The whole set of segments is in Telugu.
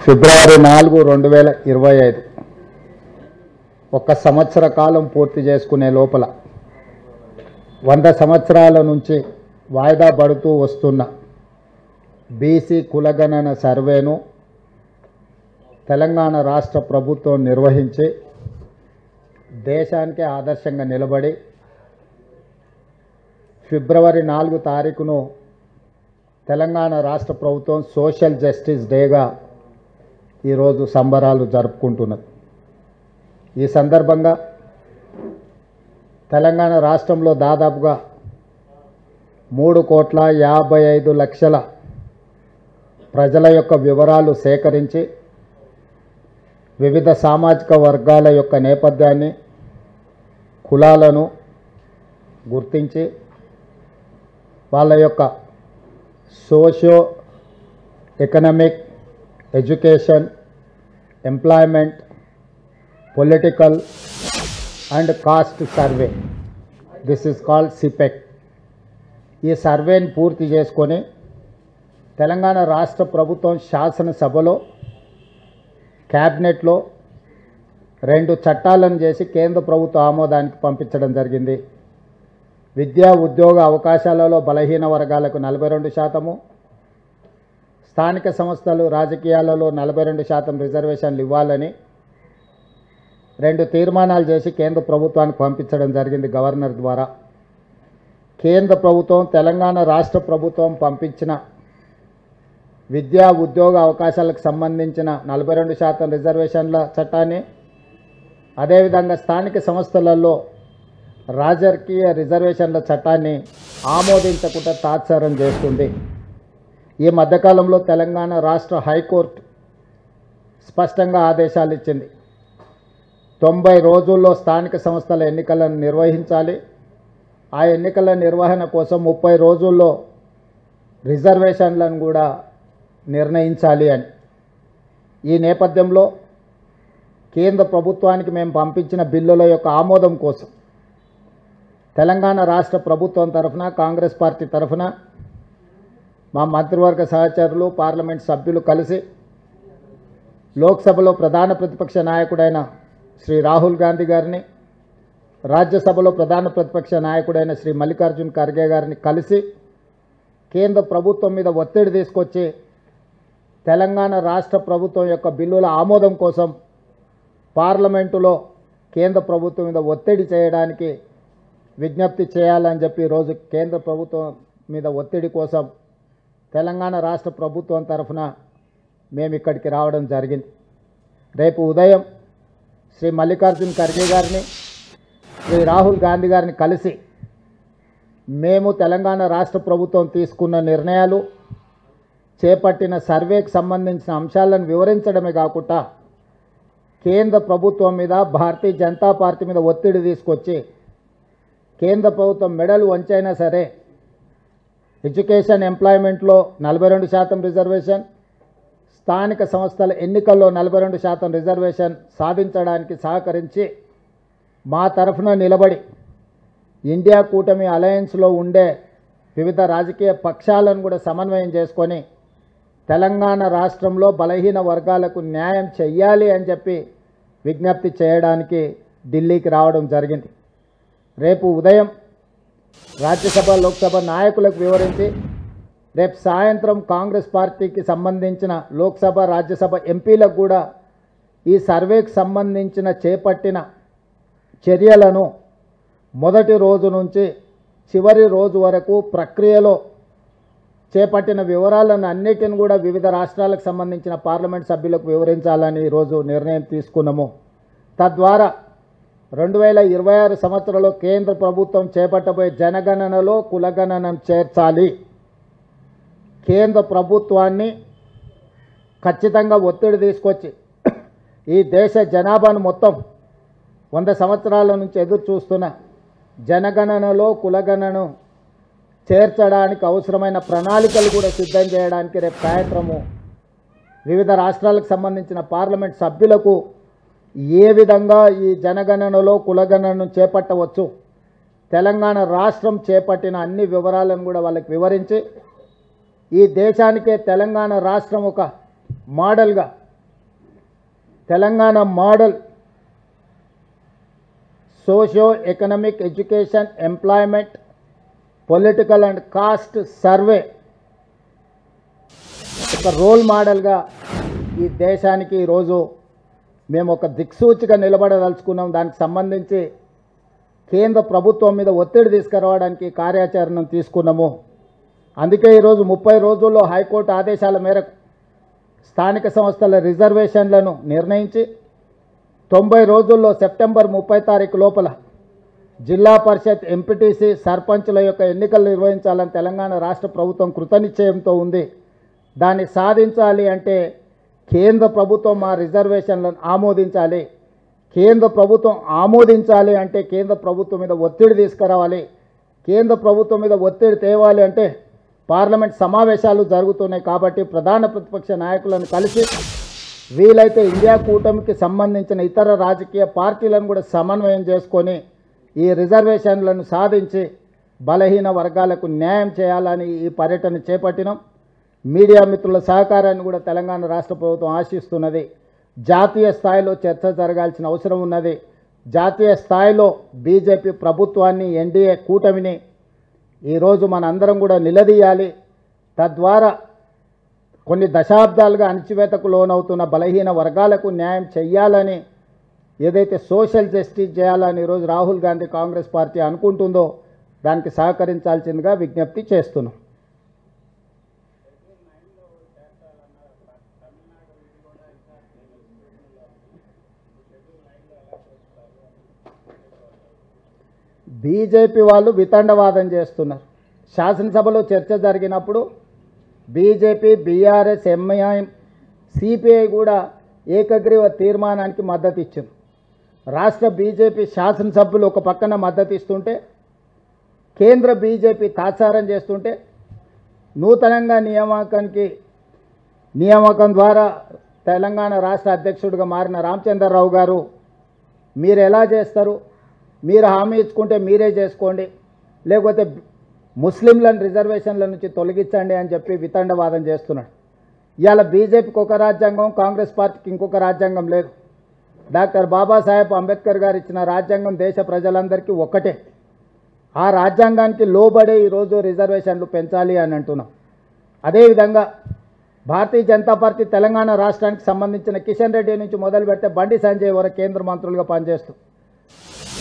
ఫిబ్రవరి 4, 2025 ఒక సంవత్సర కాలం పూర్తి చేసుకునే లోపల 100 సంవత్సరాల నుంచి వాయిదా పడుతూ వస్తున్న బీసీ కులగణన సర్వేను తెలంగాణ రాష్ట్ర ప్రభుత్వం నిర్వహించి దేశానికి ఆదర్శంగా నిలబడి ఫిబ్రవరి 4 తారీఖును తెలంగాణ రాష్ట్ర ప్రభుత్వం సోషల్ జస్టిస్ డేగా ఈరోజు సంబరాలు జరుపుకుంటున్నది. ఈ సందర్భంగా తెలంగాణ రాష్ట్రంలో దాదాపుగా 3,55,00,000 ప్రజల యొక్క వివరాలు సేకరించి వివిధ సామాజిక వర్గాల యొక్క నేపథ్యాన్ని కులాలను గుర్తించి వాళ్ళ యొక్క socio economic education employment political and caste survey this is called సిపెక్. ఈ సర్వేని పూర్తి చేసుకొని తెలంగాణ రాష్ట్ర ప్రభుత్వం శాసనసభలో క్యాబినెట్లో 2 చట్టాలను చేసి కేంద్ర ప్రభుత్వ ఆమోదానికి పంపించడం జరిగింది. విద్యా ఉద్యోగ అవకాశాలలో బలహీన వర్గాలకు 42%, స్థానిక సంస్థలు రాజకీయాలలో 42% రిజర్వేషన్లు ఇవ్వాలని 2 తీర్మానాలు చేసి కేంద్ర ప్రభుత్వానికి పంపించడం జరిగింది గవర్నర్ ద్వారా. కేంద్ర ప్రభుత్వం తెలంగాణ రాష్ట్ర ప్రభుత్వం పంపించిన విద్యా ఉద్యోగ అవకాశాలకు సంబంధించిన 42% రిజర్వేషన్ల చట్టాన్ని, అదేవిధంగా స్థానిక సంస్థలలో రాజకీయ రిజర్వేషన్ల చట్టాన్ని ఆమోదించకుండా తాత్సారం చేస్తుంది. ఈ మధ్యకాలంలో తెలంగాణ రాష్ట్ర హైకోర్టు స్పష్టంగా ఆదేశాలు ఇచ్చింది. 90 రోజుల్లో స్థానిక సంస్థల ఎన్నికలను నిర్వహించాలి. ఆ ఎన్నికల నిర్వహణ కోసం 30 రోజుల్లో రిజర్వేషన్లను కూడా నిర్ణయించాలి అని. ఈ నేపథ్యంలో కేంద్ర ప్రభుత్వానికి మేము పంపించిన బిల్లుల యొక్క ఆమోదం కోసం తెలంగాణ రాష్ట్ర ప్రభుత్వం తరఫున, కాంగ్రెస్ పార్టీ తరఫున మా మంత్రివర్గ సహచరులు, పార్లమెంట్ సభ్యులు కలిసి లోక్సభలో ప్రధాన ప్రతిపక్ష నాయకుడైన శ్రీ రాహుల్ గాంధీ గారిని, రాజ్యసభలో ప్రధాన ప్రతిపక్ష నాయకుడైన శ్రీ మల్లికార్జున్ ఖర్గే గారిని కలిసి కేంద్ర ప్రభుత్వం మీద ఒత్తిడి తీసుకొచ్చి తెలంగాణ రాష్ట్ర ప్రభుత్వం యొక్క బిల్లుల ఆమోదం కోసం పార్లమెంటులో కేంద్ర ప్రభుత్వం మీద ఒత్తిడి చేయడానికి విజ్ఞప్తి చేయాలని చెప్పి ఈరోజు కేంద్ర ప్రభుత్వం మీద ఒత్తిడి కోసం తెలంగాణ రాష్ట్ర ప్రభుత్వం తరఫున మేము ఇక్కడికి రావడం జరిగింది. రేపు ఉదయం శ్రీ మల్లికార్జున్ ఖర్గే గారిని, శ్రీ రాహుల్ గాంధీ గారిని కలిసి మేము తెలంగాణ రాష్ట్ర ప్రభుత్వం తీసుకున్న నిర్ణయాలు, చేపట్టిన సర్వేకి సంబంధించిన అంశాలను వివరించడమే కాకుండా కేంద్ర ప్రభుత్వం మీద, భారతీయ జనతా పార్టీ మీద ఒత్తిడి తీసుకొచ్చి కేంద్ర ప్రభుత్వం మెడలు వంచైనా సరే ఎడ్యుకేషన్ ఎంప్లాయ్మెంట్లో 42% రిజర్వేషన్, స్థానిక సంస్థల ఎన్నికల్లో 42% రిజర్వేషన్ సాధించడానికి సహకరించి మా తరఫున నిలబడి ఇండియా కూటమి అలయన్స్లో ఉండే వివిధ రాజకీయ పక్షాలను కూడా సమన్వయం చేసుకొని తెలంగాణ రాష్ట్రంలో బలహీన వర్గాలకు న్యాయం చెయ్యాలి అని చెప్పి విజ్ఞప్తి చేయడానికి ఢిల్లీకి రావడం జరిగింది. రేపు ఉదయం రాజ్యసభ, లోక్సభ నాయకులకు వివరించి రేపు సాయంత్రం కాంగ్రెస్ పార్టీకి సంబంధించిన లోక్సభ, రాజ్యసభ ఎంపీలకు కూడా ఈ సర్వేకి సంబంధించిన చేపట్టిన చర్యలను మొదటి రోజు నుంచి చివరి రోజు వరకు ప్రక్రియలో చేపట్టిన వివరాలను అన్నిటిని కూడా వివిధ రాష్ట్రాలకు సంబంధించిన పార్లమెంట్ సభ్యులకు వివరించాలని ఈరోజు నిర్ణయం తీసుకున్నాము. తద్వారా 2026 సంవత్సరంలో కేంద్ర ప్రభుత్వం చేపట్టబోయే జనగణనలో కులగణనను చేర్చాలి. కేంద్ర ప్రభుత్వాన్ని ఖచ్చితంగా ఒత్తిడి తీసుకొచ్చి ఈ దేశ జనాభాను మొత్తం 100 సంవత్సరాల నుంచి ఎదురు చూస్తున్న జనగణనలో కులగణనను చేర్చడానికి అవసరమైన ప్రణాళికలు కూడా సిద్ధం చేయడానికి రేపు సాయంత్రము వివిధ రాష్ట్రాలకు సంబంధించిన పార్లమెంట్ సభ్యులకు ఏ విధంగా ఈ జనగణనలో కులగణనను చేపట్టవచ్చు, తెలంగాణ రాష్ట్రం చేపట్టిన అన్ని వివరాలను కూడా వాళ్ళకి వివరించి ఈ దేశానికే తెలంగాణ రాష్ట్రం ఒక మోడల్గా Telangana model socio economic education employment political and caste survey ఒక రోల్ మోడల్గా ఈ దేశానికి ఈరోజు మేము ఒక దిక్సూచిగా నిలబడదలుచుకున్నాం. దానికి సంబంధించి కేంద్ర ప్రభుత్వం మీద ఒత్తిడి తీసుకురావడానికి కార్యాచరణను తీసుకున్నాము. అందుకే ఈరోజు 30 రోజుల్లో హైకోర్టు ఆదేశాల మేరకు స్థానిక సంస్థల రిజర్వేషన్లను నిర్ణయించి 90 రోజుల్లో సెప్టెంబర్ 30 తారీఖు లోపల జిల్లా పరిషత్ ఎంపీటీసీ సర్పంచుల యొక్క ఎన్నికలు నిర్వహించాలని తెలంగాణ రాష్ట్ర ప్రభుత్వం కృతనిశ్చయంతో ఉంది. దాన్ని సాధించాలి అంటే కేంద్ర ప్రభుత్వం ఆ రిజర్వేషన్లను ఆమోదించాలి. కేంద్ర ప్రభుత్వం ఆమోదించాలి అంటే కేంద్ర ప్రభుత్వం మీద ఒత్తిడి తీసుకురావాలి. కేంద్ర ప్రభుత్వం మీద ఒత్తిడి తేవాలి అంటే పార్లమెంట్ సమావేశాలు జరుగుతున్నాయి. కాబట్టి ప్రధాన ప్రతిపక్ష నాయకులను కలిసి వీలైతే ఇండియా కూటమికి సంబంధించిన ఇతర రాజకీయ పార్టీలను కూడా సమన్వయం చేసుకొని ఈ రిజర్వేషన్లను సాధించి బలహీన వర్గాలకు న్యాయం చేయాలని ఈ పర్యటన చేపట్టినాం. మీడియా మిత్రుల సహకారాన్ని కూడా తెలంగాణ రాష్ట్ర ప్రభుత్వం ఆశిస్తున్నది. జాతీయ స్థాయిలో చర్చ జరగాల్సిన అవసరం ఉన్నది. జాతీయ స్థాయిలో బీజేపీ ప్రభుత్వాన్ని ఎన్డీఏ కూటమిని ఈరోజు మనందరం కూడా నిలదీయాలి. తద్వారా కొన్ని దశాబ్దాలుగా అణచివేతకు లోనవుతున్న బలహీన వర్గాలకు న్యాయం చేయాలని, ఏదైతే సోషల్ జస్టిస్ చేయాలని ఈరోజు రాహుల్ గాంధీ కాంగ్రెస్ పార్టీ అనుకుంటుందో దానికి సహకరించాల్సిందిగా విజ్ఞప్తి చేస్తున్నాం. బీజేపీ వాళ్ళు వితండవాదం చేస్తున్నారు. శాసనసభలో చర్చ జరిగినప్పుడు బీజేపీ, బీఆర్ఎస్, ఎంఐఎం, సిపిఐ కూడా ఏకగ్రీవ తీర్మానానికి మద్దతు ఇచ్చారు. రాష్ట్ర బీజేపీ శాసనసభ్యులు ఒక పక్కన మద్దతు ఇస్తుంటే, కేంద్ర బీజేపీ తాత్సారం చేస్తుంటే, నూతనంగా నియామకం ద్వారా తెలంగాణ రాష్ట్ర అధ్యక్షుడిగా మారిన రామచంద్రరావు గారు మీరు ఎలా చేస్తారు, మీరు హామీ ఇచ్చుకుంటే మీరే చేసుకోండి, లేకపోతే ముస్లింలను రిజర్వేషన్ల నుంచి తొలగించండి అని చెప్పి వితండవాదం చేస్తున్నాడు. ఇవాళ బీజేపీకి ఒక రాజ్యాంగం, కాంగ్రెస్ పార్టీకి ఇంకొక రాజ్యాంగం లేదు. డాక్టర్ బాబాసాహెబ్ అంబేద్కర్ గారు ఇచ్చిన రాజ్యాంగం దేశ ప్రజలందరికీ ఒక్కటే. ఆ రాజ్యాంగానికి లోబడే ఈరోజు రిజర్వేషన్లు పెంచాలి అని అంటున్నాం. అదేవిధంగా భారతీయ జనతా పార్టీ తెలంగాణ రాష్ట్రానికి సంబంధించిన కిషన్ రెడ్డి నుంచి మొదలు పెడితే బండి సంజయ్ వరకు కేంద్ర మంత్రులుగా పనిచేస్తూ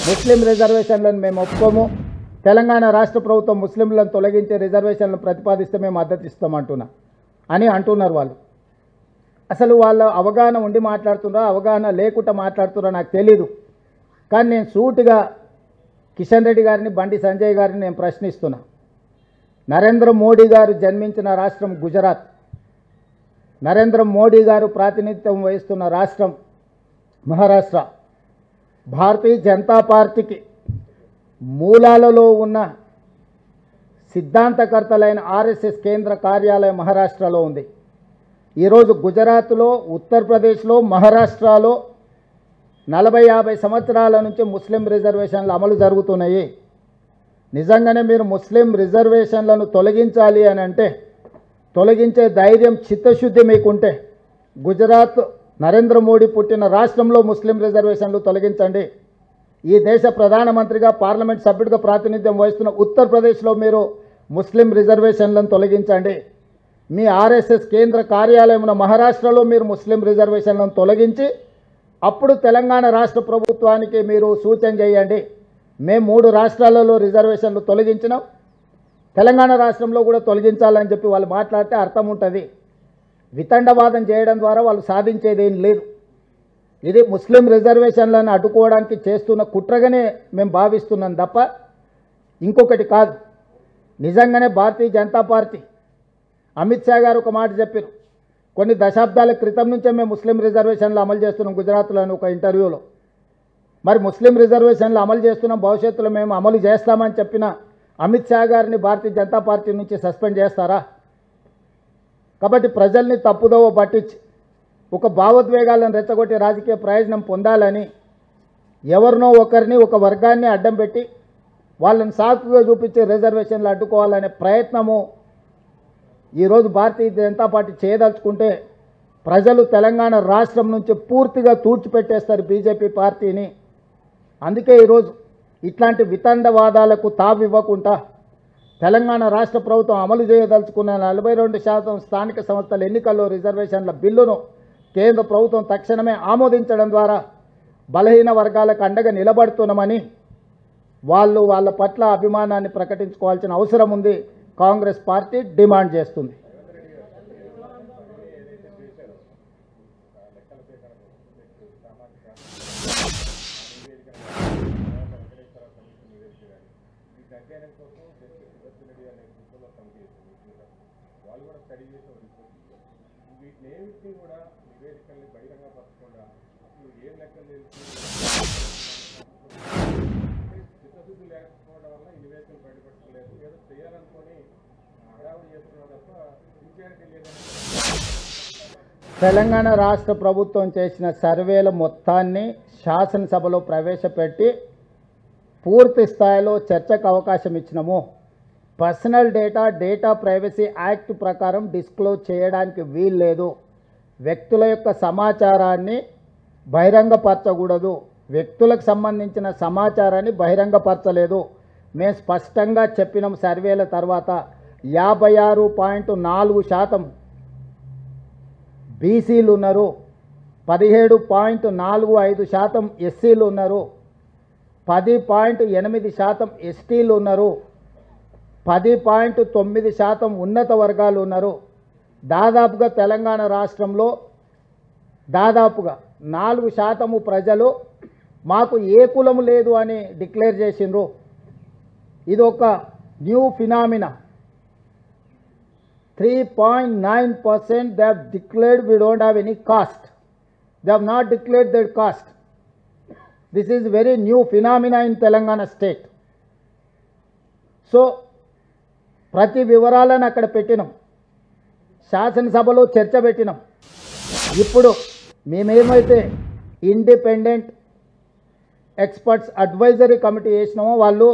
ముస్లిం రిజర్వేషన్లను మేము ఒప్పుకోము, తెలంగాణ రాష్ట్ర ప్రభుత్వం ముస్లింలను తొలగించే రిజర్వేషన్లను ప్రతిపాదిస్తే మేము మద్దతు అంటున్నారు వాళ్ళు. అసలు వాళ్ళ అవగాహన ఉండి మాట్లాడుతున్నారో అవగాహన లేకుండా మాట్లాడుతున్నారో నాకు తెలీదు. కానీ నేను సూటిగా కిషన్ రెడ్డి గారిని, బండి సంజయ్ గారిని నేను ప్రశ్నిస్తున్నా. నరేంద్ర మోడీ గారు జన్మించిన రాష్ట్రం గుజరాత్, నరేంద్ర మోడీ గారు ప్రాతినిధ్యం వహిస్తున్న రాష్ట్రం మహారాష్ట్ర. భారతీయ జనతా పార్టీకి మూలాలలో ఉన్న సిద్ధాంతకర్తలైన ఆర్ఎస్ఎస్ కేంద్ర కార్యాలయం మహారాష్ట్రలో ఉంది. ఈరోజు గుజరాత్లో, ఉత్తరప్రదేశ్లో, మహారాష్ట్రలో 40-50 సంవత్సరాల నుంచి ముస్లిం రిజర్వేషన్లు అమలు జరుగుతున్నాయి. నిజంగానే మీరు ముస్లిం రిజర్వేషన్లను తొలగించాలి అని అంటే, తొలగించే ధైర్యం, చిత్తశుద్ధి మీకుంటే గుజరాత్ నరేంద్ర మోడీ పుట్టిన రాష్ట్రంలో ముస్లిం రిజర్వేషన్లు తొలగించండి. ఈ దేశ ప్రధానమంత్రిగా, పార్లమెంట్ సభ్యుడిగా ప్రాతినిధ్యం వహిస్తున్న ఉత్తరప్రదేశ్లో మీరు ముస్లిం రిజర్వేషన్లను తొలగించండి. మీ ఆర్ఎస్ఎస్ కేంద్ర కార్యాలయం మహారాష్ట్రలో మీరు ముస్లిం రిజర్వేషన్లను తొలగించి అప్పుడు తెలంగాణ రాష్ట్ర ప్రభుత్వానికి మీరు సూచన చేయండి. మేము 3 రాష్ట్రాలలో రిజర్వేషన్లు తొలగించినాం, తెలంగాణ రాష్ట్రంలో కూడా తొలగించాలని చెప్పి వాళ్ళు మాట్లాడితే అర్థం ఉంటుంది. వితండవాదం చేయడం ద్వారా వాళ్ళు సాధించేదేం లేదు. ఇది ముస్లిం రిజర్వేషన్లను అడ్డుకోవడానికి చేస్తున్న కుట్రగానే మేము భావిస్తున్నాం తప్ప ఇంకొకటి కాదు. నిజంగానే భారతీయ జనతా పార్టీ అమిత్ షా గారు ఒక మాట చెప్పారు. కొన్ని దశాబ్దాల క్రితం నుంచే మేము ముస్లిం రిజర్వేషన్లు అమలు చేస్తున్నాం గుజరాత్లో అని ఒక ఇంటర్వ్యూలో. మరి ముస్లిం రిజర్వేషన్లు అమలు చేస్తున్నాం, భవిష్యత్తులో మేము అమలు చేస్తామని చెప్పిన అమిత్ షా గారిని భారతీయ జనతా పార్టీ నుంచి సస్పెండ్ చేస్తారా? కాబట్టి ప్రజల్ని తప్పుదోవ పట్టించి ఒక భావోద్వేగాలను రెచ్చగొట్టి రాజకీయ ప్రయోజనం పొందాలని ఎవరినో ఒకరిని, ఒక వర్గాన్ని అడ్డం పెట్టి వాళ్ళని సాకుగా చూపించి రిజర్వేషన్లు అడ్డుకోవాలనే ప్రయత్నము ఈరోజు భారతీయ జనతా పార్టీ చేయదలుచుకుంటే ప్రజలు తెలంగాణ రాష్ట్రం నుంచి పూర్తిగా తూర్చిపెట్టేస్తారు బీజేపీ పార్టీని. అందుకే ఈరోజు ఇట్లాంటి వితండవాదాలకు తావివ్వకుండా తెలంగాణ రాష్ట్ర ప్రభుత్వం అమలు చేయదలుచుకున్న 42% స్థానిక సంస్థల ఎన్నికల్లో రిజర్వేషన్ల బిల్లును కేంద్ర ప్రభుత్వం తక్షణమే ఆమోదించడం ద్వారా బలహీన వర్గాలకు అండగా నిలబడుతున్నామని వాళ్ళ పట్ల అభిమానాన్ని ప్రకటించుకోవాల్సిన అవసరం ఉంది. కాంగ్రెస్ పార్టీ డిమాండ్ చేస్తుంది. తెలంగాణ రాష్ట్ర ప్రభుత్వం చేసిన సర్వేల మొత్తాన్ని శాసనసభలో ప్రవేశపెట్టి పూర్తి స్థాయిలో చర్చకు అవకాశం ఇచ్చినాము. పర్సనల్ డేటా ప్రైవసీ యాక్ట్ ప్రకారం డిస్క్లోజ్ చేయడానికి వీల్లేదు. వ్యక్తుల యొక్క సమాచారాన్ని బహిరంగపరచకూడదు. వ్యక్తులకు సంబంధించిన సమాచారాన్ని బహిరంగపరచలేదు. మేము స్పష్టంగా చెప్పినాం. సర్వేల తర్వాత 56.4% బీసీలు ఉన్నారు, 17.45% ఎస్సీలు ఉన్నారు, 10.8% ఎస్టీలు ఉన్నారు, 10.9% ఉన్నత వర్గాలు ఉన్నారు. దాదాపుగా తెలంగాణ రాష్ట్రంలో దాదాపుగా 4% ప్రజలు మాకు ఏ కులము లేదు అని డిక్లేర్ చేసిండ్రు. ఇది ఒక new phenomena. 3.9% they have declared we don't have any caste. They have not declared their caste. This is very new phenomena in Telangana state. So ప్రతి వివరాలను అక్కడ పెట్టినాం. శాసనసభలో చర్చ పెట్టినాం. ఇప్పుడు మేమేమైతే ఇండిపెండెంట్ ఎక్స్పర్ట్స్ అడ్వైజరీ కమిటీ వేసినామో వాళ్ళు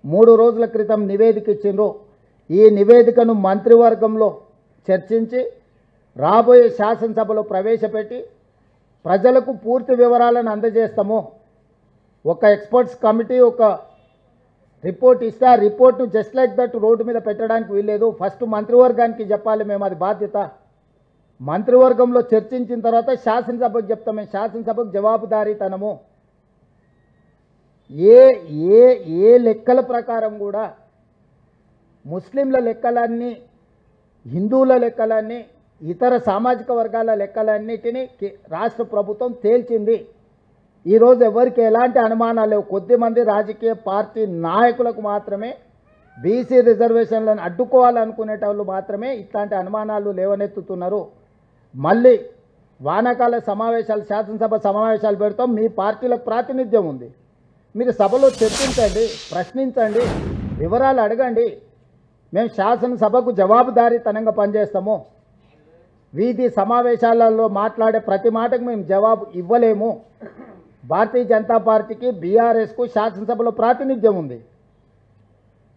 3 రోజుల క్రితం నివేదిక ఇచ్చిండ్రు. ఈ నివేదికను మంత్రివర్గంలో చర్చించి రాబోయే శాసనసభలో ప్రవేశపెట్టి ప్రజలకు పూర్తి వివరాలను అందజేస్తాము. ఒక ఎక్స్పర్ట్స్ కమిటీ ఒక రిపోర్ట్ ఇస్తే ఆ రిపోర్ట్ను జస్ట్ లైక్ దట్ రోడ్డు మీద పెట్టడానికి వీల్లేదు. ఫస్ట్ మంత్రివర్గానికి చెప్పాలి. మేము అది బాధ్యత. మంత్రివర్గంలో చర్చించిన తర్వాత శాసనసభకు చెప్తాం. మేము శాసనసభకు జవాబుదారీతనము. ఏ లెక్కల ప్రకారం కూడా ముస్లింల లెక్కలన్నీ, హిందువుల లెక్కలన్నీ, ఇతర సామాజిక వర్గాల లెక్కలన్నిటినీ రాష్ట్ర ప్రభుత్వం తేల్చింది. ఈరోజు ఎవరికి ఎలాంటి అనుమానాలు లేవు. కొద్దిమంది రాజకీయ పార్టీ నాయకులకు మాత్రమే బీసీ రిజర్వేషన్లను అడ్డుకోవాలనుకునే వాళ్ళు మాత్రమే ఇట్లాంటి అనుమానాలు లేవనెత్తుతున్నారు. మళ్ళీ వానాకాల సమావేశాలు, శాసనసభ సమావేశాలు పెడతాం. మీ పార్టీలకు ప్రాతినిధ్యం ఉంది. మీరు సభలో చర్చించండి, ప్రశ్నించండి, వివరాలు అడగండి. మేము శాసనసభకు జవాబుదారీతనంగా పనిచేస్తాము. వీధి సమావేశాలలో మాట్లాడే ప్రతి మాటకు మేము జవాబు ఇవ్వలేము. భారతీయ జనతా పార్టీకి, బీఆర్ఎస్కు శాసనసభలో ప్రాతినిధ్యం ఉంది.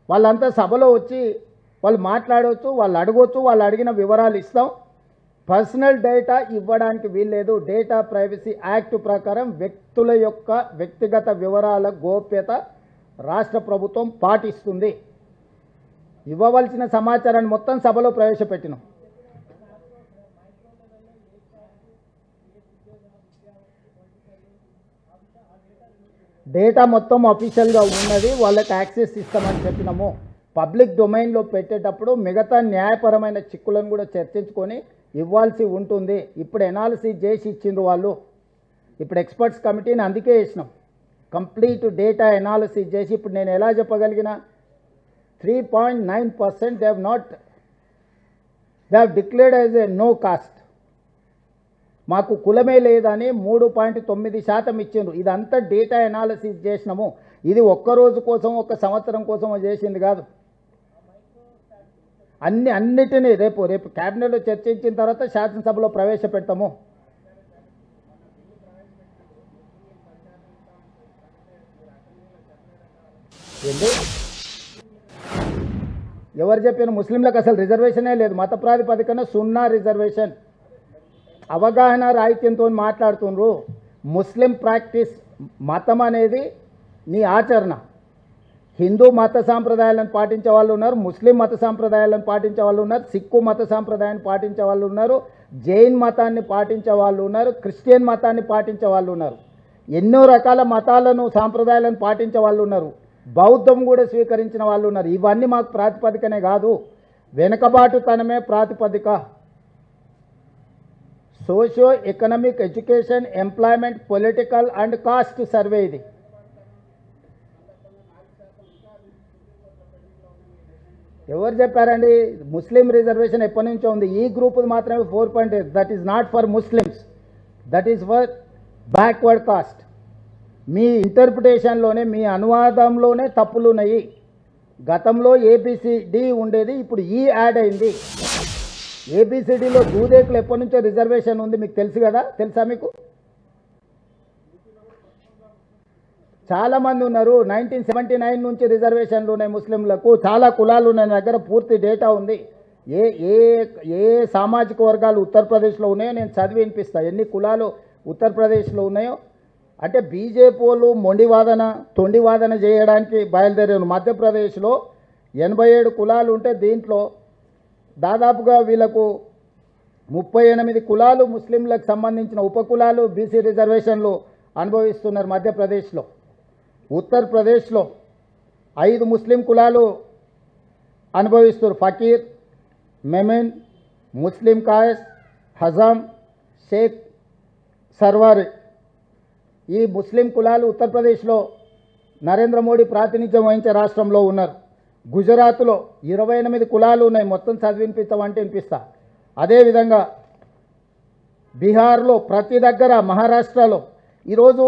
వాళ్ళంతా సభలో వచ్చి వాళ్ళు మాట్లాడవచ్చు, వాళ్ళు అడగవచ్చు, వాళ్ళు అడిగిన వివరాలు ఇస్తాం. పర్సనల్ డేటా ఇవ్వడానికి వీల్లేదు. డేటా ప్రైవసీ యాక్ట్ ప్రకారం వ్యక్తుల యొక్క వ్యక్తిగత వివరాల గోప్యత రాష్ట్ర ప్రభుత్వం పాటిస్తుంది. ఇవ్వవలసిన సమాచారాన్ని మొత్తం సభలో ప్రవేశపెట్టినాం. డేటా మొత్తం అఫీషియల్గా ఉన్నది. వాళ్ళకి యాక్సెస్ ఇస్తామని చెప్పినాము. పబ్లిక్ డొమైన్లో పెట్టేటప్పుడు మిగతా న్యాయపరమైన చిక్కులను కూడా చర్చించుకొని ఇవ్వాల్సి ఉంటుంది. ఇప్పుడు ఎనాలిసిస్ చేసి ఇచ్చిండ్రు వాళ్ళు. ఇప్పుడు ఎక్స్పర్ట్స్ కమిటీని అందుకే వేసినాం. కంప్లీట్ డేటా ఎనాలిసిస్ చేసి ఇప్పుడు నేను ఎలా చెప్పగలిగిన 3.9% they have declared as a no caste. మాకు కులమే లేదని 3.9% ఇచ్చిండ్రు. ఇదంతా డేటా ఎనాలిసిస్ చేసినాము. ఇది ఒక్కరోజు కోసం, ఒక సంవత్సరం కోసం చేసింది కాదు. అన్నిటినీ రేపు క్యాబినెట్లో చర్చించిన తర్వాత శాసనసభలో ప్రవేశపెడతాము. ఏంటి ఎవరు చెప్పాను? ముస్లింలకు అసలు రిజర్వేషనే లేదు. మత ప్రాతిపదికన 0 రిజర్వేషన్. అవగాహన రాహిత్యంతో మాట్లాడుతున్నారు. ముస్లిం ప్రాక్టీస్ మతం అనేది నీ ఆచరణ. హిందూ మత సాంప్రదాయాలను పాటించే వాళ్ళు ఉన్నారు, ముస్లిం మత సాంప్రదాయాలను పాటించే వాళ్ళు ఉన్నారు, సిక్కు మత సాంప్రదాయాన్ని పాటించే వాళ్ళు ఉన్నారు, జైన్ మతాన్ని పాటించే వాళ్ళు ఉన్నారు, క్రిస్టియన్ మతాన్ని పాటించే వాళ్ళు ఉన్నారు, ఎన్నో రకాల మతాలను సాంప్రదాయాలను పాటించే వాళ్ళు ఉన్నారు, బౌద్ధం కూడా స్వీకరించిన వాళ్ళు ఉన్నారు. ఇవన్నీ మాకు ప్రాతిపదికనే కాదు, వెనుకబాటుతనమే ప్రాతిపదిక. Socio economic, education, employment, political and caste survey ఇది. ఎవరు చెప్పారండి? ముస్లిం రిజర్వేషన్ ఎప్పటి నుంచో ఉంది. ఈ గ్రూప్ మాత్రమే 4.8. That is not for Muslims, that is for backward caste. మీ ఇంటర్ప్రిటేషన్లోనే, మీ అనువాదంలోనే తప్పులు ఉన్నాయి. గతంలో ఏబిసిడి ఉండేది, ఇప్పుడు ఈ యాడ్ అయింది. ఏబిసిడిలో దూదేకులు ఎప్పటి నుంచో రిజర్వేషన్ ఉంది, మీకు తెలుసు కదా? తెలుసా మీకు? చాలామంది ఉన్నారు. 1979 నుంచి రిజర్వేషన్లు ఉన్నాయి ముస్లింలకు. చాలా కులాలు ఉన్నాయి, నా దగ్గర పూర్తి డేటా ఉంది. ఏ ఏ ఏ సామాజిక వర్గాలు ఉత్తరప్రదేశ్లో ఉన్నాయో నేను చదివి వినిపిస్తాను, ఎన్ని కులాలు ఉత్తరప్రదేశ్లో ఉన్నాయో. అంటే బీజేపీ వాళ్ళు మొండివాదన, తొండివాదన చేయడానికి బయలుదేరారు. మధ్యప్రదేశ్లో 87 కులాలు ఉంటే దీంట్లో దాదాపుగా వీళ్ళకు 38 కులాలు ముస్లింలకు సంబంధించిన ఉపకులాలు బీసీ రిజర్వేషన్లు అనుభవిస్తున్నారు మధ్యప్రదేశ్లో. ఉత్తరప్రదేశ్లో 5 ముస్లిం కులాలు అనుభవిస్తున్నారు. ఫకీర్, మెమెన్, ముస్లిం కాయస్, హజాం, షేక్, సర్వారి. ఈ ముస్లిం కులాలు ఉత్తరప్రదేశ్లో నరేంద్ర మోడీ ప్రాతినిధ్యం వహించే రాష్ట్రంలో ఉన్నారు. గుజరాత్లో 28 కులాలు ఉన్నాయి. మొత్తం చదివినిపిస్తామంటే వినిపిస్తా. అదేవిధంగా బీహార్లో ప్రతి దగ్గర, మహారాష్ట్రలో ఈరోజు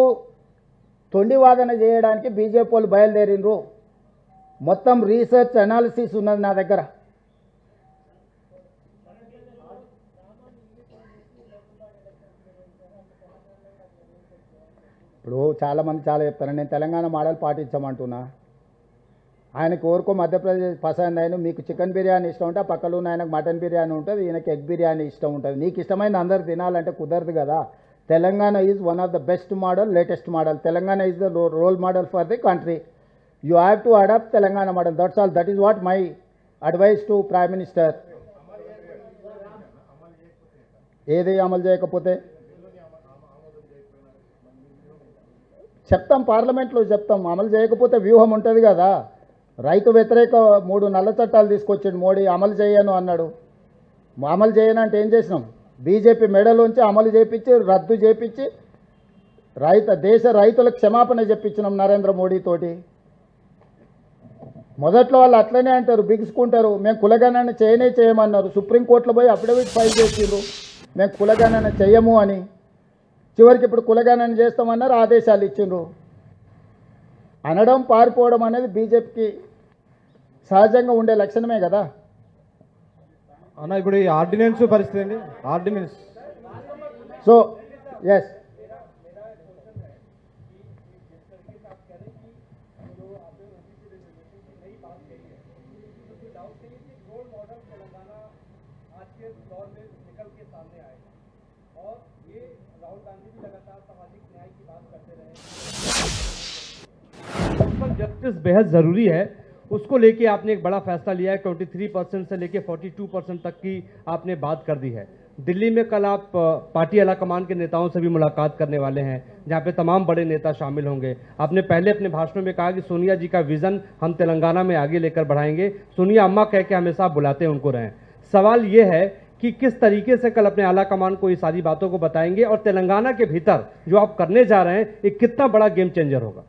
తొండివాదన చేయడానికి బీజేపీ వాళ్ళు బయలుదేరినరు. మొత్తం రీసెర్చ్ అనాలిసిస్ ఉన్నది నా దగ్గర. ఇప్పుడు చాలామంది చాలా చెప్తారు, నేను తెలంగాణ మోడల్ పాటించమంటున్నా. ఆయనకు ఎవరికో మధ్యప్రదేశ్ పసంద్ అయిన, మీకు చికెన్ బిర్యానీ ఇష్టం ఉంటే ఆ పక్కలో ఉన్న ఆయనకు మటన్ బిర్యానీ ఉంటుంది, ఈయనకి ఎగ్ బిర్యానీ ఇష్టం ఉంటుంది. నీకు ఇష్టమైంది అందరు తినాలంటే కుదరదు కదా. Telangana is one of the best model, latest model. Telangana is the role model for the country. You have to adapt Telangana model. That's all. That is what my advice to prime minister. ఏది అమలు చేయకపోతే చెప్తాం, పార్లమెంట్లో చెప్తాం. అమలు చేయకపోతే వ్యూహం ఉంటుంది కదా. రైతు వ్యతిరేక 3 నల్ల చట్టాలు తీసుకొచ్చిండు మోడీ, అమలు చేయను అన్నాడు. అమలు చేయను అంటే ఏం చేసినాం? బీజేపీ మెడలోంచి అమలు చేపించి, రద్దు చేపించి, దేశ రైతులకు క్షమాపణ చెప్పించినాం నరేంద్ర మోడీ తోటి. మొదట్లో వాళ్ళు అట్లనే అంటారు, బిగుసుకుంటారు. మేము కులగణన చేయమన్నారు. సుప్రీంకోర్టులో పోయి అఫిడవిట్ ఫైల్ చేసిండ్రు, మేము కులగణన చేయము అని. చివరికి ఇప్పుడు కులగణన చేస్తామన్నారు, ఆదేశాలు ఇచ్చిండ్రు. అనడం, పారిపోవడం అనేది బీజేపీకి సహజంగా ఉండే లక్షణమే కదా. అన్న ఇప్పుడు ఈ ఆర్డినెన్స్ పరిస్థితి అండి, ఆర్డినెన్స్. సో ఎస్, जस्टिस बेहद जरूरी है, उसको लेके आपने एक बड़ा फैसला लिया है। 23% से लेके 42% तक की आपने बात कर दी है। दिल्ली में कल आप पार्टी आला कमान के नेताओं से भी मुलाकात करने वाले हैं, जहां पे तमाम बड़े नेता शामिल होंगे। आपने पहले अपने भाषणों में कहा कि सोनिया जी का विजन हम तेलंगाना में आगे लेकर बढ़ाएंगे। सोनिया अम्मा कह के हमेशा बुलाते हैं, उनको रहें। सवाल ये है कि किस तरीके से कल अपने आला कमान को ये सारी बातों को बताएंगे, और तेलंगाना के भीतर जो आप करने जा रहे हैं ये कितना बड़ा गेम चेंजर होगा?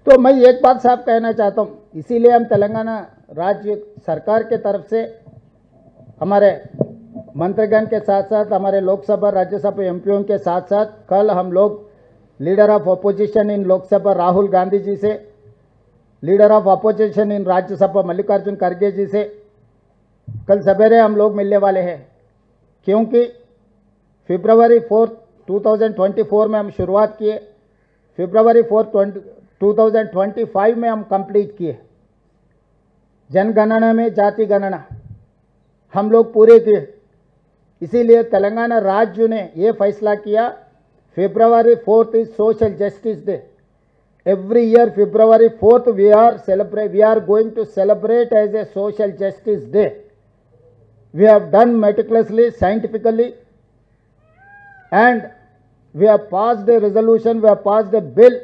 तो मैं एक बात साफ कहना चाहता हूँ, इसीलिए हम तेलंगाना राज्य सरकार के तरफ से हमारे मंत्रीगण के साथ साथ हमारे लोकसभा राज्यसभा एमपीओं के साथ साथ कल हम लोग leader of opposition in Lok Sabha Rahul Gandhi ji से, leader of opposition in Rajya Sabha Mallikarjun खड़गे जी से कल सवेरे हम लोग मिलने वाले हैं। क्योंकि फरवरी 4, 2024 में हम शुरुआत किए, फरवरी 4, 2025 में हम कंप्लीट किए। जनगणना में जाति गणना हम लोग पूरे किए। इसीलिए तेलंगाना राज्य ने ये फैसला किया, February 4th is social justice day. Every year February 4th we are going to celebrate as a social justice day. We have done meticulously, scientifically, and we have passed a resolution, we have passed a bill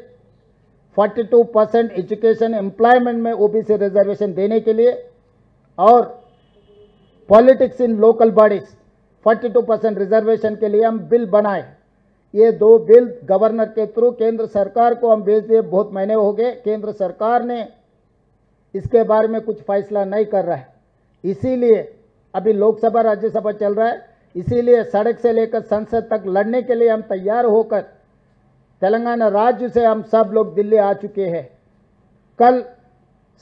42% education employment में ओबीसी रिजर्वेशन देने के लिए, और politics in local bodies 42% reservation के लिए हम बिल बनाए. ये दो बिल गवर्नर के थ्रू केंद्र सरकार को हम भेज दिए. बहुत महीने हो गए, केंद्र सरकार ने इसके बारे में कुछ फैसला नहीं कर रहा है. इसीलिए अभी लोकसभा राज्यसभा चल रहा है, इसीलिए सड़क से लेकर संसद तक लड़ने के लिए हम तैयार होकर तेलंगाना राज्य से हम सब लोग दिल्ली आ चुके हैं. कल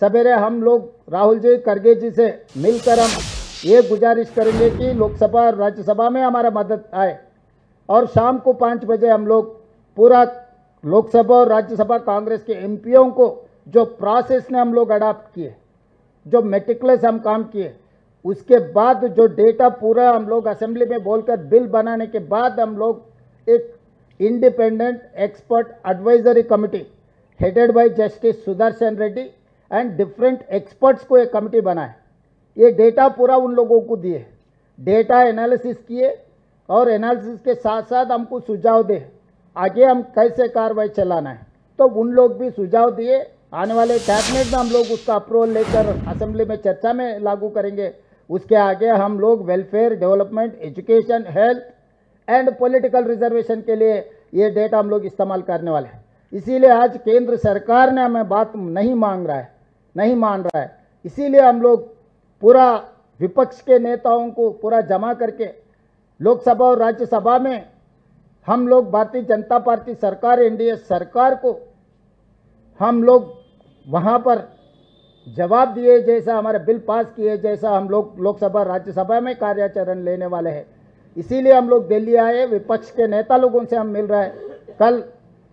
सवेरे हम लोग राहुल जी, खड़गे जी से मिलकर हम ये गुजारिश करेंगे कि लोकसभा और राज्यसभा में हमारा मदद आए, और शाम को 5 बजे हम लोग पूरा लोकसभा और राज्यसभा कांग्रेस के एमपीओं को जो प्रोसेस ने हम लोग अडॉप्ट किए, जो मेटिकुलस हम काम किए, उसके बाद जो डेटा पूरा हम लोग असेंबली में बोलकर बिल बनाने के बाद हम लोग एक independent expert advisory committee headed by justice Sudarshan Reddy and different experts को एक कमिटी बनाए. ये डेटा पूरा उन लोगों को दिए, डेटा एनालिसिस किए, और एनालिसिस के साथ साथ हमको सुझाव दे आगे हम कैसे कार्रवाई चलाना है. तो उन लोग भी सुझाव दिए. आने वाले कैबिनेट में हम लोग उसका अप्रूवल लेकर असेंबली में चर्चा में लागू करेंगे. उसके आगे हम लोग welfare, development, education, health and political reservation के लिए ये डेटा हम लोग इस्तेमाल करने वाले हैं. इसीलिए आज केंद्र सरकार ने हमें बात नहीं मान रहा है. इसीलिए हम लोग पूरा विपक्ष के नेताओं को पूरा जमा करके लोकसभा और राज्यसभा में हम लोग भारतीय जनता पार्टी सरकार, एनडीए सरकार को हम लोग वहाँ पर जवाब दिए जैसा, हमारे बिल पास किए जैसा हम लोग लोकसभा राज्यसभा में कार्याचरण लेने वाले हैं. इसीलिए हम लोग दिल्ली आए. विपक्ष के नेता लोगों से हम मिल रहे हैं. कल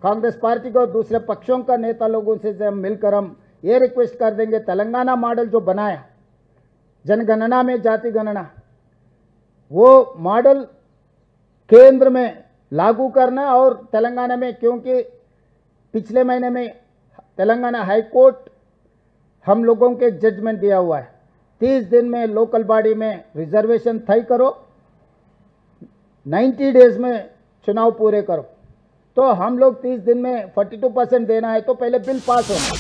कांग्रेस पार्टी को और दूसरे पक्षों का नेता लोगों से हम मिलकर हम ये रिक्वेस्ट कर देंगे, तेलंगाना मॉडल जो बनाया जनगणना में जाति गणना, वो मॉडल केंद्र में लागू करना. और तेलंगाना में, क्योंकि पिछले महीने में तेलंगाना हाई कोर्ट हम लोगों के जजमेंट दिया हुआ है, 30 दिन में लोकल बॉडी में रिजर्वेशन तय करो, 90 डेज में चुनाव पूरे करो. तो हम लोग 30 दिन में 42% देना है तो पहले बिल पास होना.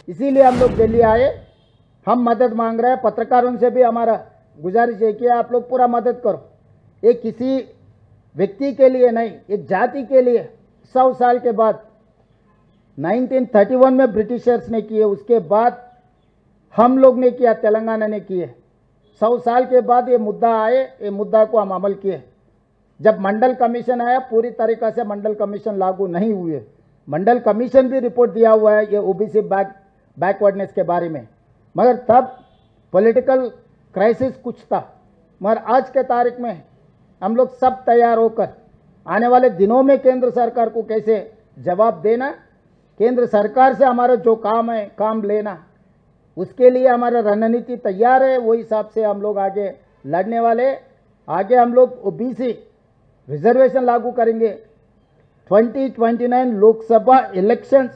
इसीलिए हम लोग दिल्ली आए. हम मदद मांग रहे हैं. पत्रकारों से भी हमारा गुजारिश है कि आप लोग पूरा मदद करो. ये किसी व्यक्ति के लिए नहीं, एक जाति के लिए 100 साल के बाद 1931 में ब्रिटिशर्स ने किए, उसके बाद हम लोग ने किया, तेलंगाना ने किए. 100 साल के बाद ये मुद्दा आए, ये मुद्दा को हम अमल किए. जब मंडल कमीशन आया, पूरी तरीक़ा से मंडल कमीशन लागू नहीं हुए. मंडल कमीशन भी रिपोर्ट दिया हुआ है ये ओबीसी बैकवर्डनेस के बारे में, मगर तब पॉलिटिकल क्राइसिस कुछ था. मगर आज के तारीख में हम लोग सब तैयार होकर आने वाले दिनों में केंद्र सरकार को कैसे जवाब देना, केंद्र सरकार से हमारा जो काम है काम लेना, उसके लिए हमारा रणनीति तैयार है. वही हिसाब से हम लोग आगे लड़ने वाले. आगे हम लोग ओबीसी रिजर्वेशन लागू करेंगे. 2029 Lok Sabha elections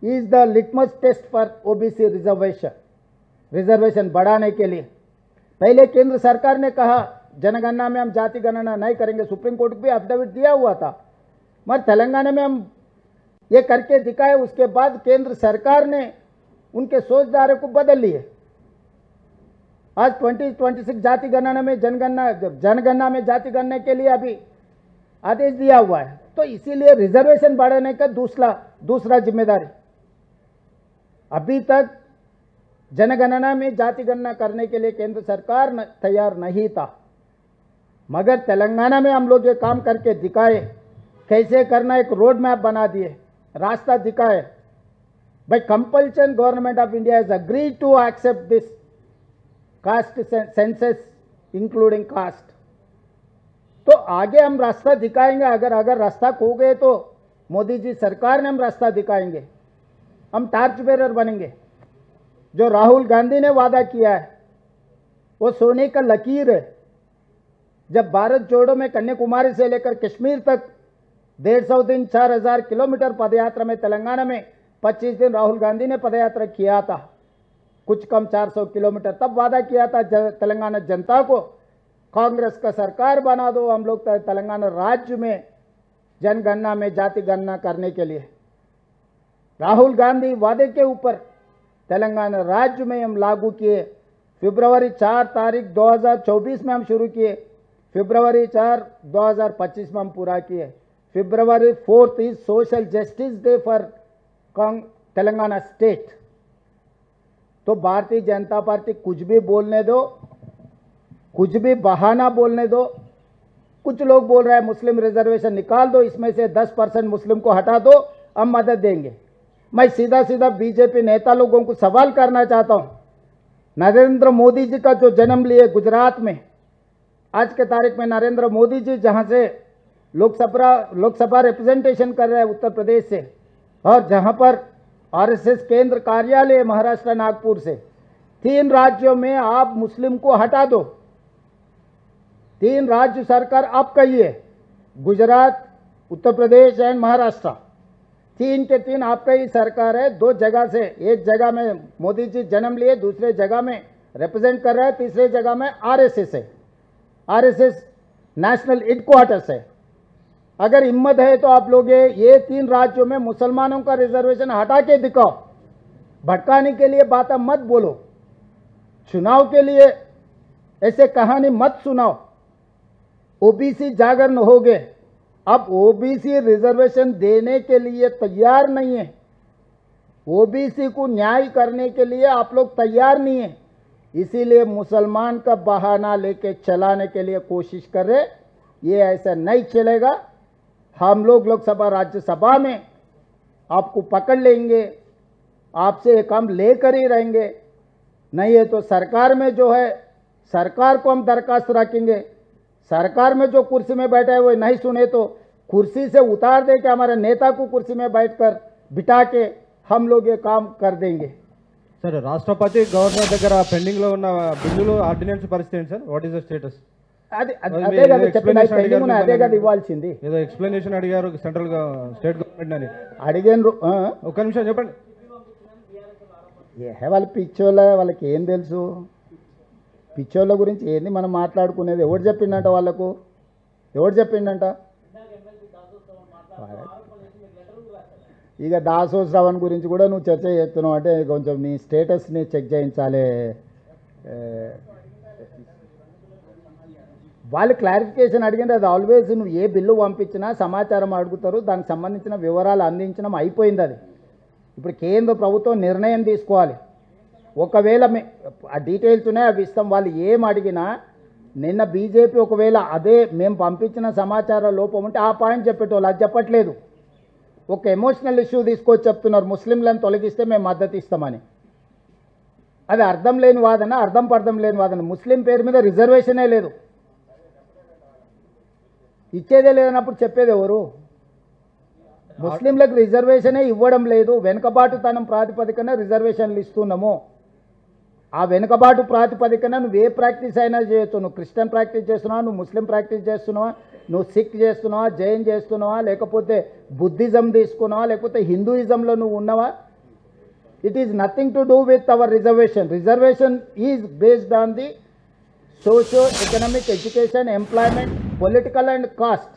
is the litmus test for OBC reservation बढ़ाने के लिए. पहले केंद्र सरकार ने कहा जनगणना में हम जाति गणना नहीं करेंगे, सुप्रीम कोर्ट भी एफिडेविट दिया हुआ था, मगर तेलंगाना में हम ये करके दिखाए. उसके बाद केंद्र सरकार ने उनके सोचधारे को बदल लिए. आज 2026 जाति गणना में जनगणना में जाति गणना के लिए अभी आदेश दिया हुआ है. तो इसीलिए रिजर्वेशन बढ़ाने का दूसरा जिम्मेदारी. अभी तक जनगणना में जाति गणना करने के लिए केंद्र सरकार तैयार नहीं था, मगर तेलंगाना में हम लोग ये काम करके दिखाए कैसे करना. एक रोड मैप बना दिए, रास्ता दिखाए. By compulsion government of India has agreed to accept this caste census including caste. तो आगे हम रास्ता दिखाएंगे. अगर रास्ता खो गए तो मोदी जी सरकार ने हम रास्ता दिखाएंगे. हम टार्च बेरर बनेंगे. जो राहुल गांधी ने वादा किया है वो सोने का लकीर है, जब भारत जोड़ो में कन्याकुमारी से लेकर कश्मीर तक 150 दिन 4000 किलोमीटर पदयात्रा में तेलंगाना में 25 दिन राहुल गांधी ने पदयात्रा किया था, कुछ कम 400 किलोमीटर। तब वादा किया था तेलंगाना जनता को, कांग्रेस का सरकार बना दो, हम लोग तेलंगाना राज्य में जनगणना में जाति गणना करने के लिए। राहुल गांधी वादे के ऊपर तेलंगाना राज्य में हम लागू किए। फरवरी 4 तारीख 2024 में हम शुरू किए, फरवरी 4 2025 में हम पूरा किए। फरवरी 4 is social justice day for Telangana state. तो भारतीय जनता पार्टी कुछ भी बोलने दो, कुछ भी बहाना बोलने दो। कुछ लोग बोल रहे हैं मुस्लिम रिजर्वेशन निकाल दो, इसमें से 10% मुस्लिम को हटा दो, हम मदद देंगे। मैं सीधा सीधा बीजेपी नेता लोगों को सवाल करना चाहता हूं, नरेंद्र मोदी जी का जो जन्म लिए गुजरात में, आज के तारीख में नरेंद्र मोदी जी जहां से लोकसभा रिप्रेजेंटेशन कर रहे हैं उत्तर प्रदेश से, और जहां पर आरएसएस केंद्र कार्यालय महाराष्ट्र नागपुर से, 3 राज्यों में आप मुस्लिम को हटा दो। 3 राज्य सरकार आप कहिए, गुजरात, उत्तर प्रदेश एंड महाराष्ट्र, 3 के 3 आपका ही सरकार है। 2 जगह से, एक जगह में मोदी जी जन्म लिए, दूसरे जगह में रिप्रेजेंट कर रहे हैं, तीसरे जगह में आरएसएस है, आरएसएस नेशनल हेडक्वार्टर्स है। अगर हिम्मत है तो आप लोग ये 3 राज्यों में मुसलमानों का रिजर्वेशन हटा के दिखाओ। भटकाने के लिए बातें मत बोलो, चुनाव के लिए ऐसे कहानी मत सुनाओ। ओबीसी जागरण हो गए, अब ओबीसी रिजर्वेशन देने के लिए तैयार नहीं है, ओबीसी को न्याय करने के लिए आप लोग तैयार नहीं है, इसीलिए मुसलमान का बहाना लेके चलाने के लिए कोशिश कर रहे। ये ऐसा नहीं चलेगा। हम लोग लोकसभा राज्यसभा में आपको पकड़ लेंगे, आपसे काम लेकर ही रहेंगे। नहीं है तो सरकार में जो है, सरकार को हम दरखास्त रखेंगे, सरकार में जो कुर्सी में बैठा है वो नहीं सुने तो कुर्सी से उतार दे के हमारे नेता को कुर्सी में बैठकर बिठा के हम लोग ये काम कर देंगे। सर, राष्ट्रपति गवर्नर దగ్గర పెండింగ్ లో ఉన్న బిల్లులు ఆర్డినెన్స్ పరిస్థితి ఏంటి sir? What is the status? అదే కదా చెప్పిన, అదే కదా ఇవ్వాల్సింది. ఏదో ఎక్స్ప్లెనేషన్ అడిగారు సెంట్రల్ స్టేట్ గవర్నమెంట్ అని అడిగాను. ఒక నిమిషం చెప్పండి. వాళ్ళ పిచ్చోళ్ళ, వాళ్ళకి ఏం తెలుసు? పిచ్చోళ్ళ గురించి ఏంది మనం మాట్లాడుకునేది? ఎవడు చెప్పిండంట వాళ్ళకు? ఎవడు చెప్పిండంట? ఇక దాసోత్సవం గురించి కూడా నువ్వు చర్చ చేస్తున్నావు అంటే కొంచెం నీ స్టేటస్ని చెక్ చేయించాలి. వాళ్ళు క్లారిఫికేషన్ అడిగింది, అది ఆల్వేస్ నువ్వు ఏ బిల్లు పంపించినా సమాచారం అడుగుతారు, దానికి సంబంధించిన వివరాలు అందించడం అయిపోయింది. అది ఇప్పుడు కేంద్ర ప్రభుత్వం నిర్ణయం తీసుకోవాలి. ఒకవేళ ఆ డీటెయిల్స్ ఉన్నాయి, అవి ఇస్తాం. వాళ్ళు ఏం అడిగినా నిన్న బీజేపీ ఒకవేళ అదే మేము పంపించిన సమాచార లోపం ఉంటే ఆ పాయింట్ చెప్పేటోళ్ళు, అది చెప్పట్లేదు. ఒక ఎమోషనల్ ఇష్యూ తీసుకొచ్చి చెప్తున్నారు, ముస్లింలను తొలగిస్తే మేము మద్దతు ఇస్తామని. అది అర్థం లేని వాదన, అర్థం పర్థం లేని వాదన. ముస్లిం పేరు మీద రిజర్వేషనే లేదు, ఇచ్చేదే లేదన్నప్పుడు చెప్పేది ఎవరు? ముస్లింలకు రిజర్వేషనే ఇవ్వడం లేదు, వెనుకబాటుతనం ప్రాతిపదికన రిజర్వేషన్లు ఇస్తున్నాము. ఆ వెనుకబాటు ప్రాతిపదికన నువ్వు ఏ ప్రాక్టీస్ అయినా చేయొచ్చు. నువ్వు క్రిస్టియన్ ప్రాక్టీస్ చేస్తున్నావా, నువ్వు ముస్లిం ప్రాక్టీస్ చేస్తున్నావా, నువ్వు సిక్ చేస్తున్నావా, జైన్ చేస్తున్నావా, లేకపోతే బుద్ధిజం తీసుకున్నావా, లేకపోతే హిందూయిజంలో నువ్వు ఉన్నావా, it is nothing to do with our reservation. Reservation is based on the socio economic education, employment, political and caste.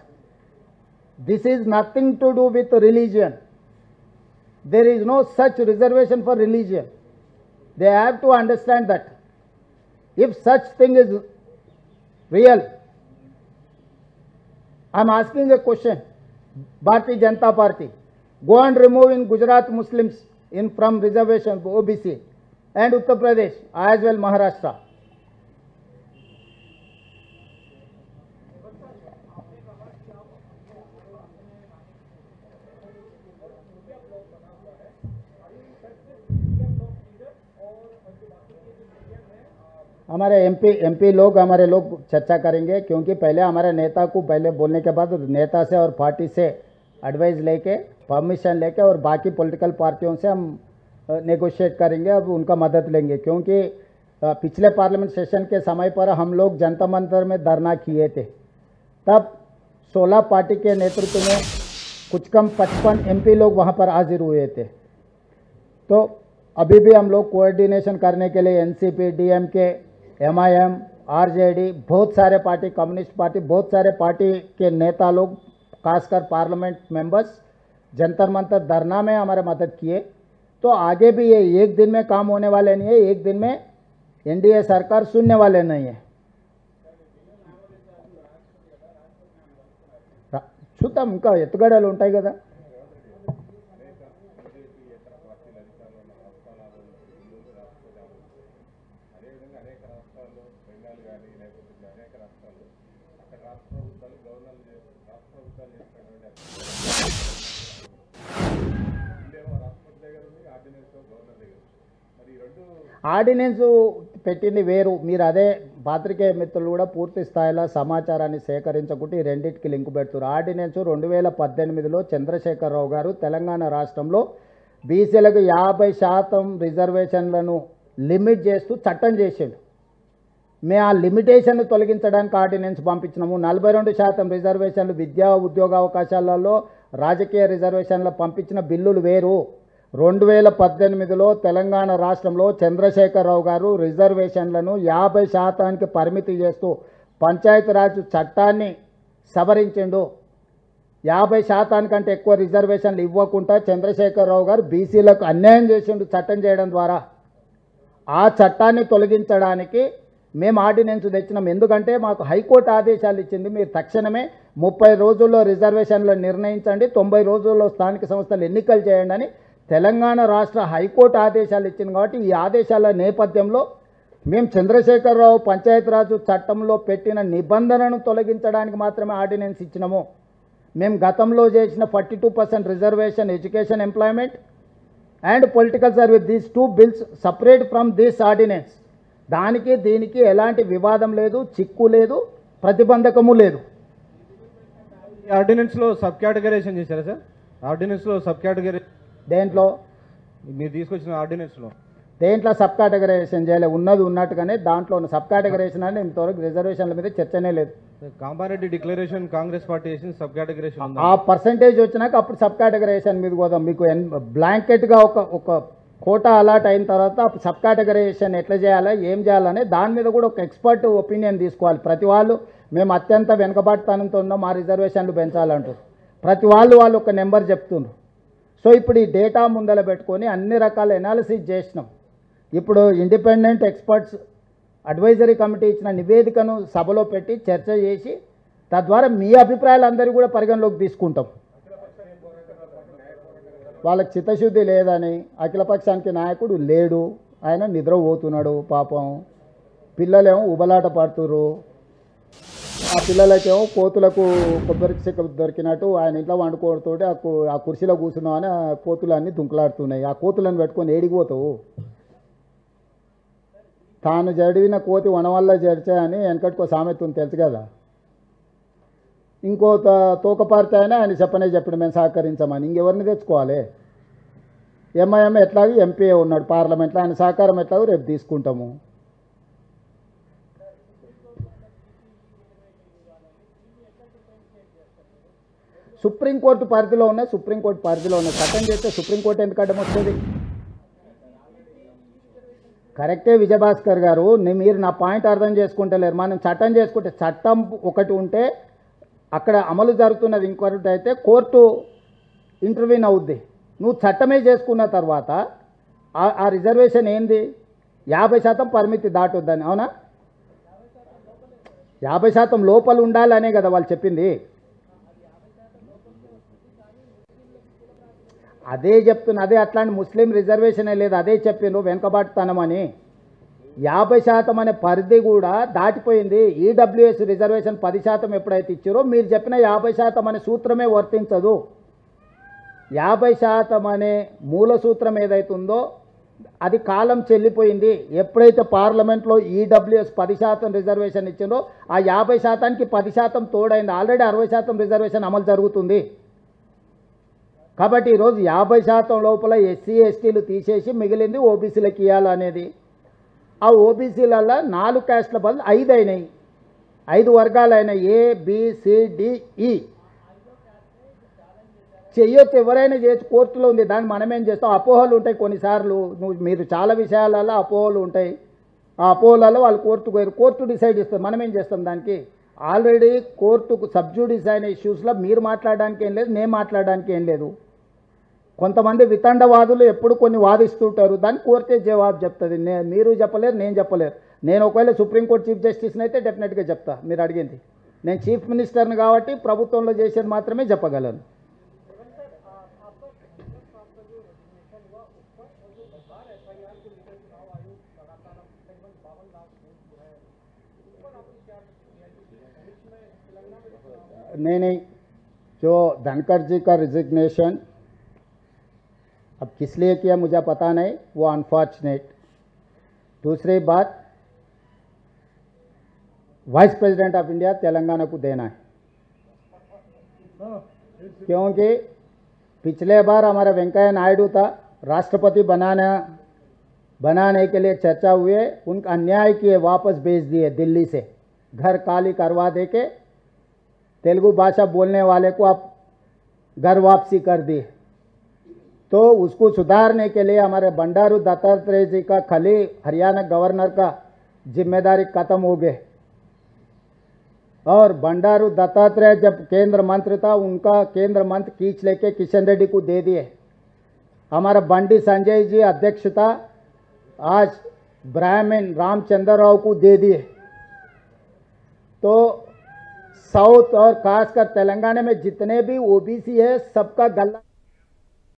This is nothing to do with religion. There is no such reservation for religion. They have to understand that. If such thing is real, I am asking a question. Bharatiya Janata Party, go and remove in Gujarat Muslims from reservation OBC and Uttar Pradesh as well Maharashtra. हमारे एमपी लोग, हमारे लोग चर्चा करेंगे, क्योंकि पहले हमारे नेता को पहले बोलने के बाद नेता से और पार्टी से एडवाइस लेके, परमिशन लेके, और बाकी पॉलिटिकल पार्टियों से हम नेगोशिएट करेंगे, अब उनका मदद लेंगे। क्योंकि पिछले पार्लियामेंट सेशन के समय पर हम लोग जनता मंतर में धरना किए थे। तब 16 पार्टी के नेतृत्व में कुछ कम 55 MP लोग वहाँ पर हाजिर हुए थे। तो अभी भी हम लोग कोऑर्डिनेशन करने के लिए NCP, DMK, MIM, RJD, बहुत सारे पार्टी, कम्युनिस्ट पार्टी, बहुत सारे पार्टी के नेता लोग, खासकर पार्लियामेंट मेंबर्स जंतर मंतर धरना में हमारे मदद किए। तो आगे भी ये एक दिन में काम होने वाले नहीं है, एक दिन में NDA सरकार सुनने वाले नहीं है। చూద్దాం, ఇంకా ఎత్తుగడలు ఉంటాయి కదా। ఆర్డినెన్స్ పెట్టింది వేరు, మీరు అదే పాత్రికేయ మిత్రులు కూడా పూర్తి స్థాయిలో సమాచారాన్ని సేకరించకుంటే ఈ రెండింటికి లింకు పెడుతున్నారు। ఆర్డినెన్స్ 2018లో చంద్రశేఖరరావు గారు తెలంగాణ రాష్ట్రంలో బీసీలకు 50% రిజర్వేషన్లను లిమిట్ చేస్తూ చట్టం చేసిండు। మేము ఆ లిమిటేషన్ తొలగించడానికి ఆర్డినెన్స్ పంపించినాము। 42% రిజర్వేషన్లు విద్యా ఉద్యోగ అవకాశాలలో రాజకీయ రిజర్వేషన్లు పంపించిన బిల్లులు వేరు। 2018లో తెలంగాణ రాష్ట్రంలో చంద్రశేఖరరావు గారు రిజర్వేషన్లను 50%కి పరిమితి చేస్తూ పంచాయతీరాజ్ చట్టాన్ని సవరించిండు। 50% కంటే ఎక్కువ రిజర్వేషన్లు ఇవ్వకుండా చంద్రశేఖరరావు గారు బీసీలకు అన్యాయం చేసిండు చట్టం చేయడం ద్వారా। ఆ చట్టాన్ని తొలగించడానికి మేము ఆర్డినెన్స్ తెచ్చినాం। ఎందుకంటే మాకు హైకోర్టు ఆదేశాలు ఇచ్చింది, మీరు తక్షణమే 30 రోజుల్లో రిజర్వేషన్లు నిర్ణయించండి, 90 రోజుల్లో స్థానిక సంస్థలు ఎన్నికలు చేయండి అని తెలంగాణ రాష్ట్ర హైకోర్టు ఆదేశాలు ఇచ్చింది। కాబట్టి ఈ ఆదేశాల నేపథ్యంలో మేము చంద్రశేఖరరావు పంచాయతీరాజ్ చట్టంలో పెట్టిన నిబంధనను తొలగించడానికి మాత్రమే ఆర్డినెన్స్ ఇచ్చినాము। మేము గతంలో చేసిన 42% reservation education employment and political service, these 2 bills separate from this ordinance, దానికి దీనికి ఎలాంటి వివాదం లేదు, చిక్కు లేదు, ప్రతిబంధకము లేదు। ఆర్డినెన్స్లో సబ్ కేటగరైజేషన్ చేశారా సార్? ఆర్డినెన్స్లో సబ్ కేటగరీ దేంట్లో మీరు తీసుకొచ్చిన ఆర్డినెన్స్లో దేంట్లో సబ్ కేటగరైజేషన్ చేయలేదు, ఉన్నది ఉన్నట్టుగానే దాంట్లో ఉన్న సబ్ కేటగరైజేషన్ అని ఇంతవరకు రిజర్వేషన్ల మీద చర్చనే లేదు। కామారెడ్డి డిక్లరేషన్ కాంగ్రెస్ పార్టీ చేసిన సబ్ కేటగరైజేషన్ ఆ పర్సంటేజ్ వచ్చినాక అప్పుడు సబ్ కేటగరైజేషన్ మీద పోదాం। మీకు బ్లాంకెట్గా ఒక కోటా అలాట్ అయిన తర్వాత సబ్ కేటగరైజేషన్ ఎట్లా చేయాలా, ఏం చేయాలనే దాని మీద కూడా ఒక ఎక్స్పర్ట్ ఒపీనియన్ తీసుకోవాలి। ప్రతి వాళ్ళు మేము అత్యంత వెనుకబాటుతనంతో ఉన్నాం, మా రిజర్వేషన్లు పెంచాలంటారు, ప్రతి వాళ్ళు ఒక నెంబర్ చెప్తున్నారు। సో ఇప్పుడు ఈ డేటా ముందర పెట్టుకొని అన్ని రకాల ఎనాలిసిస్ చేసినాం। ఇప్పుడు ఇండిపెండెంట్ ఎక్స్పర్ట్స్ అడ్వైజరీ కమిటీ ఇచ్చిన నివేదికను సభలో పెట్టి చర్చ చేసి తద్వారా మీ అభిప్రాయాలు అందరూ కూడా పరిగణలోకి తీసుకుంటాం। వాళ్ళకి చిత్తశుద్ధి లేదని, అఖిలపక్షానికి నాయకుడు లేడు, ఆయన నిద్రపోతున్నాడు పాపం, పిల్లలేమో ఉబలాట పడుతున్నారు, ఆ పిల్లలకేమో కోతులకు కొబ్బరి చెక్క దొరికినట్టు ఆయన ఇంట్లో వండుకోవడంతో ఆ కుర్చీలో కూర్చున్నావు అని ఆ కోతులన్నీ దుంకులాడుతున్నాయి। ఆ కోతులను పెట్టుకొని ఏడిగిపోతావు, తాను జడివిన కోతి వనవల్ల జడిచాయని వెనకటికో సామెత ఉంది తెలుసు కదా। ఇంకో తోకపారితే ఆయన చెప్పనే చెప్పాడు మేము సహకరించమని, ఇంకెవరిని తెచ్చుకోవాలి? MIM ఎట్లాగో MP ఉన్నాడు పార్లమెంట్లో, ఆయన సహకారం ఎట్లాగో రేపు తీసుకుంటాము। సుప్రీంకోర్టు పరిధిలో ఉన్నాయి, సుప్రీంకోర్టు పరిధిలో ఉన్నాయి, చట్టం చేస్తే సుప్రీంకోర్టు ఎందుకు అడ్డం వస్తుంది? కరెక్టే విజయభాస్కర్ గారు, మీరు నా పాయింట్ అర్థం చేసుకుంటలేరు। మనం చట్టం చేసుకుంటే చట్టం ఒకటి ఉంటే అక్కడ అమలు జరుగుతున్నది ఇంకొకటి అయితే కోర్టు ఇంటర్వ్యూన్ అవుద్ది। నువ్వు చట్టమే చేసుకున్న తర్వాత ఆ రిజర్వేషన్ ఏంది? 50% పరిమితి దాటొద్దని, అవునా? 50% లోపల ఉండాలనే కదా వాళ్ళు చెప్పింది। అదే చెప్తున్నా, అదే అట్లాంటి ముస్లిం రిజర్వేషనే లేదు, అదే చెప్పిండ్రు వెనుకబాటుతనం అని। 50% అనే పరిధి కూడా దాటిపోయింది। ఈడబ్ల్యూఎస్ రిజర్వేషన్ 10% ఎప్పుడైతే ఇచ్చారో మీరు చెప్పిన 50% అనే సూత్రమే వర్తించదు। 50% అనే మూల సూత్రం ఏదైతుందో అది కాలం చెల్లిపోయింది। ఎప్పుడైతే పార్లమెంట్లో ఈడబ్ల్యూఎస్ 10% రిజర్వేషన్ ఇచ్చిందో ఆ 50%కి 10% తోడైంది, ఆల్రెడీ 60% రిజర్వేషన్ అమలు జరుగుతుంది। కాబట్టి ఈరోజు 50% లోపల SC STలు తీసేసి మిగిలింది ఓబీసీలకు ఇవ్వాలనేది ఆ ఓబీసీలలో 4 క్యాస్ట్ల బదులు 5 అయినాయి, 5 వర్గాలు అయినాయి, ABCDE. చెయ్యొచ్చు, ఎవరైనా చేయొచ్చు, కోర్టులో ఉంది, దాన్ని మనమేం చేస్తాం. అపోహలు ఉంటాయి కొన్నిసార్లు, మీరు చాలా విషయాలలో అపోహలు ఉంటాయి. ఆ అపోహలలో వాళ్ళు కోర్టుకు పోయారు, కోర్టు డిసైడ్ చేస్తారు, మనమేం చేస్తాం దానికి. ఆల్రెడీ కోర్టుకు సబ్జూడిస్ అయిన ఇష్యూస్లో మీరు మాట్లాడడానికి ఏం లేదు, నేను మాట్లాడడానికి ఏం లేదు. కొంతమంది వితండవాదులు ఎప్పుడు కొన్ని వాదిస్తుంటారు, దాన్ని కోర్టే జవాబు చెప్తుంది. మీరు చెప్పలేరు, నేను చెప్పలేరు. నేను ఒకవేళ సుప్రీంకోర్టు చీఫ్ జస్టిస్ని అయితే డెఫినెట్గా చెప్తా మీరు అడిగింది. నేను చీఫ్ మినిస్టర్ని కాబట్టి ప్రభుత్వంలో చేసేది మాత్రమే చెప్పగలను. नहीं, जो धनखड़ जी का रिजिग्नेशन अब किस लिए किया मुझे पता नहीं, वो अनफॉर्चुनेट। दूसरी बात, vice president of India Telangana को देना है, क्योंकि पिछले बार हमारा वेंकैया नायडू था, राष्ट्रपति बनाने के लिए चर्चा हुए, उनका अन्याय किए, वापस भेज दिए दिल्ली से, घर खाली करवा दे के तेलुगु भाषा बोलने वाले को आप घर वापसी कर दिए। तो उसको सुधारने के लिए हमारे बंडारू दत्तात्रेय जी का खाली हरियाणा गवर्नर का जिम्मेदारी खत्म हो गए, और बंडारू दत्तात्रेय जब केंद्र मंत्री था, उनका केंद्र मंत्री खींच लेके किशन रेड्डी को दे दिए। हमारा बंडी संजय जी अध्यक्ष था, आज ब्राह्मण रामचंद्र राव को दे दिए। तो साउथ और खासकर तेलंगाना में जितने भी ओबीसी है, सबका गला